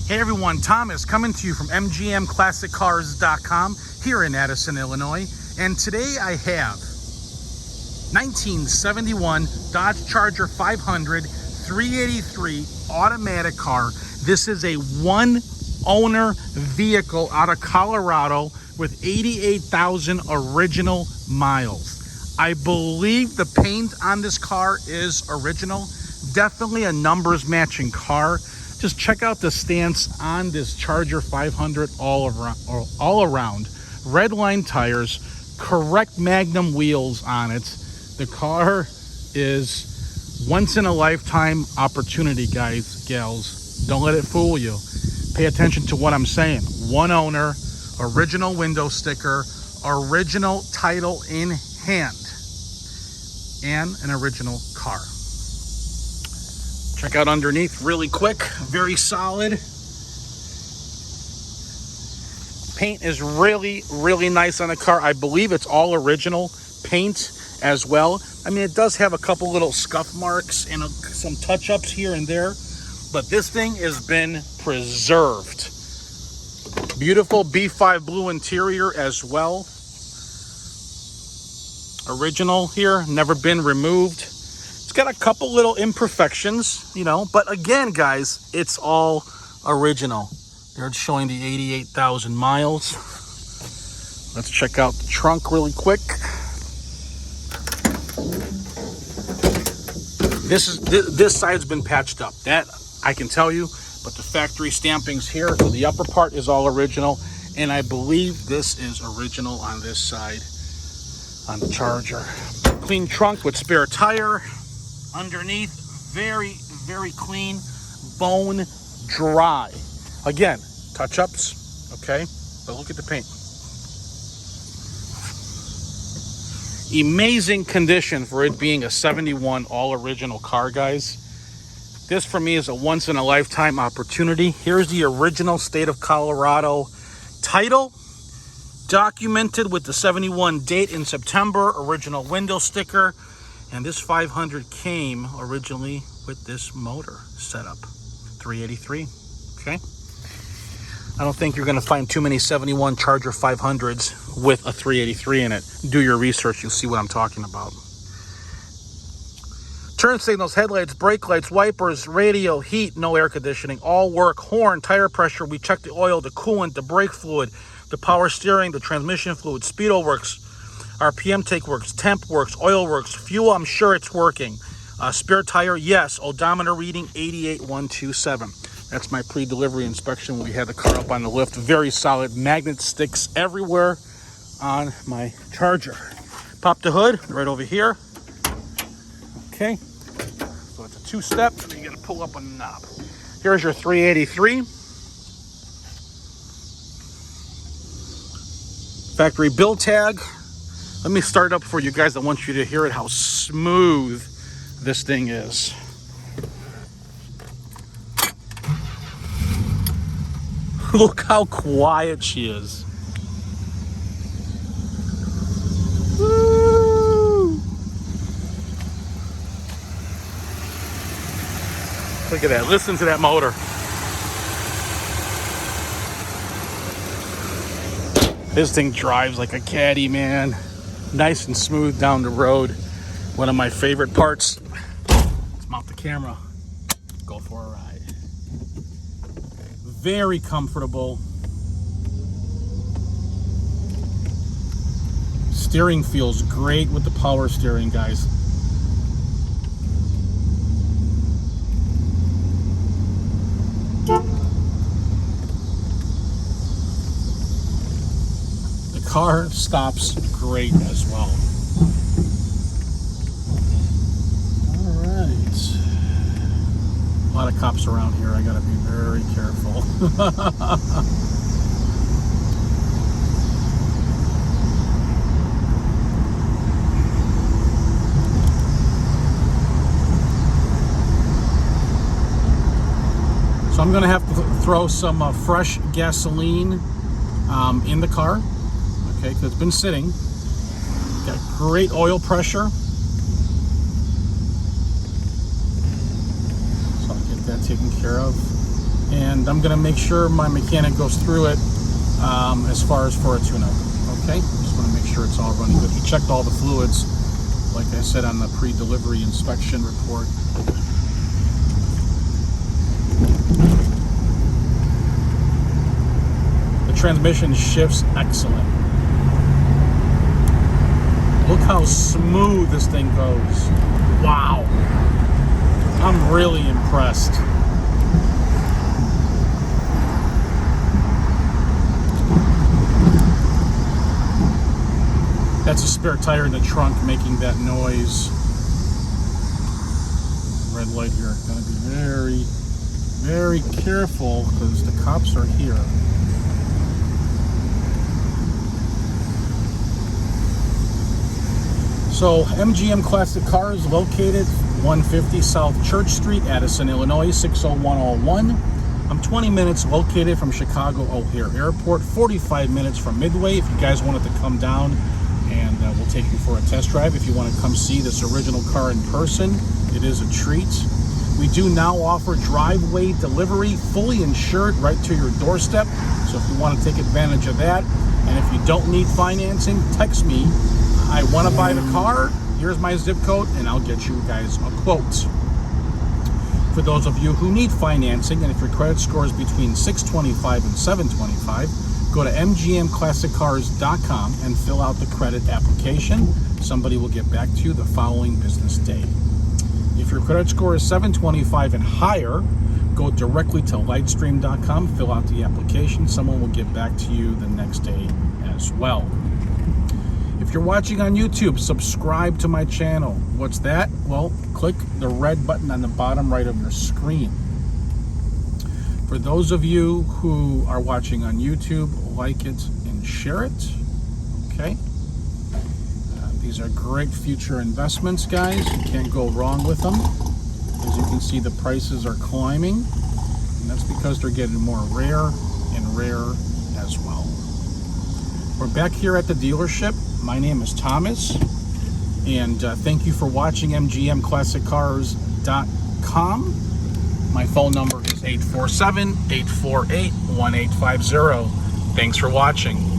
Hey everyone, Thomas coming to you from MGMClassicCars.com here in Addison, Illinois. And today I have 1971 Dodge Charger 500 383 automatic car. This is a one-owner vehicle out of Colorado with 88,000 original miles. I believe the paint on this car is original. Definitely a numbers matching car. Just check out the stance on this Charger 500 all around. Red line tires, correct Magnum wheels on it. The car is once in a lifetime opportunity, guys, gals. Don't let it fool you. Pay attention to what I'm saying. One owner, original window sticker, original title in hand, and an original car. Check out underneath really quick, very solid. Paint is really, really nice on the car. I believe it's all original paint as well. I mean, it does have a couple little scuff marks and some touch-ups here and there, but this thing has been preserved. Beautiful B5 blue interior as well. Original here, never been removed. Got a couple little imperfections, you know, but again, guys, it's all original. They're showing the 88,000 miles. Let's check out the trunk really quick. This side's been patched up, that I can tell you, but the factory stampings here for the upper part is all original, and I believe this is original on this side on the Charger. Clean trunk with spare tire. Underneath, very, very clean, bone dry. Again, touch-ups, okay? But look at the paint. Amazing condition for it being a 71 all-original car, guys. This, for me, is a once-in-a-lifetime opportunity. Here's the original state of Colorado title, documented with the 71 date in September, original window sticker. And this 500 came originally with this motor setup, 383, okay? I don't think you're gonna find too many 71 Charger 500s with a 383 in it. Do your research, you'll see what I'm talking about. Turn signals, headlights, brake lights, wipers, radio, heat, no air conditioning, all work. Horn, tire pressure, we checked the oil, the coolant, the brake fluid, the power steering, the transmission fluid, speedo works, RPM take works, temp works, oil works, fuel, I'm sure it's working. Spare tire, yes. Odometer reading 88,127. That's my pre-delivery inspection when we had the car up on the lift. Very solid. Magnet sticks everywhere on my Charger. Pop the hood right over here. Okay. So it's a two-step, and then you got to pull up on the knob. Here's your 383. Factory build tag. Let me start up for you guys. I want you to hear it, how smooth this thing is. Look how quiet she is. Woo! Look at that. Listen to that motor. This thing drives like a caddy, man. Nice and smooth down the road. One of my favorite parts. Let's mount the camera. Go for a ride. Very comfortable. Steering feels great with the power steering, guys. The car stops great as well. All right. A lot of cops around here. I gotta be very careful. So I'm gonna have to throw some fresh gasoline in the car, okay, because it's been sitting. Got great oil pressure. So I'll get that taken care of. and I'm gonna make sure my mechanic goes through it as far as for a tune-up. Okay, just want to make sure it's all running good. He checked all the fluids, like I said on the pre-delivery inspection report. The transmission shifts excellent. Look how smooth this thing goes. Wow. I'm really impressed. That's a spare tire in the trunk making that noise. Red light here. Gotta be very, very careful because the cops are here. So MGM Classic Cars located 150 South Church Street, Addison, Illinois 60101. I'm 20 minutes located from Chicago O'Hare Airport, 45 minutes from Midway. If you guys wanted to come down, and we'll take you for a test drive. If you want to come see this original car in person, it is a treat. We do now offer driveway delivery, fully insured, right to your doorstep. So if you want to take advantage of that, and if you don't need financing, text me. I want to buy the car. Here's my zip code, and I'll get you guys a quote. For those of you who need financing, and if your credit score is between 625 and 725, go to mgmclassiccars.com and fill out the credit application. Somebody will get back to you the following business day. If your credit score is 725 and higher, go directly to lightstream.com, fill out the application. Someone will get back to you the next day as well. If you're watching on YouTube, subscribe to my channel. What's that? Well, click the red button on the bottom right of your screen. For those of you who are watching on YouTube, like it and share it. Okay. These are great future investments, guys. You can't go wrong with them. As you can see, the prices are climbing, and that's because they're getting more rare and rare as well. We're back here at the dealership. My name is Thomas, and thank you for watching mgmclassiccars.com. My phone number is 847-848-1850. Thanks for watching.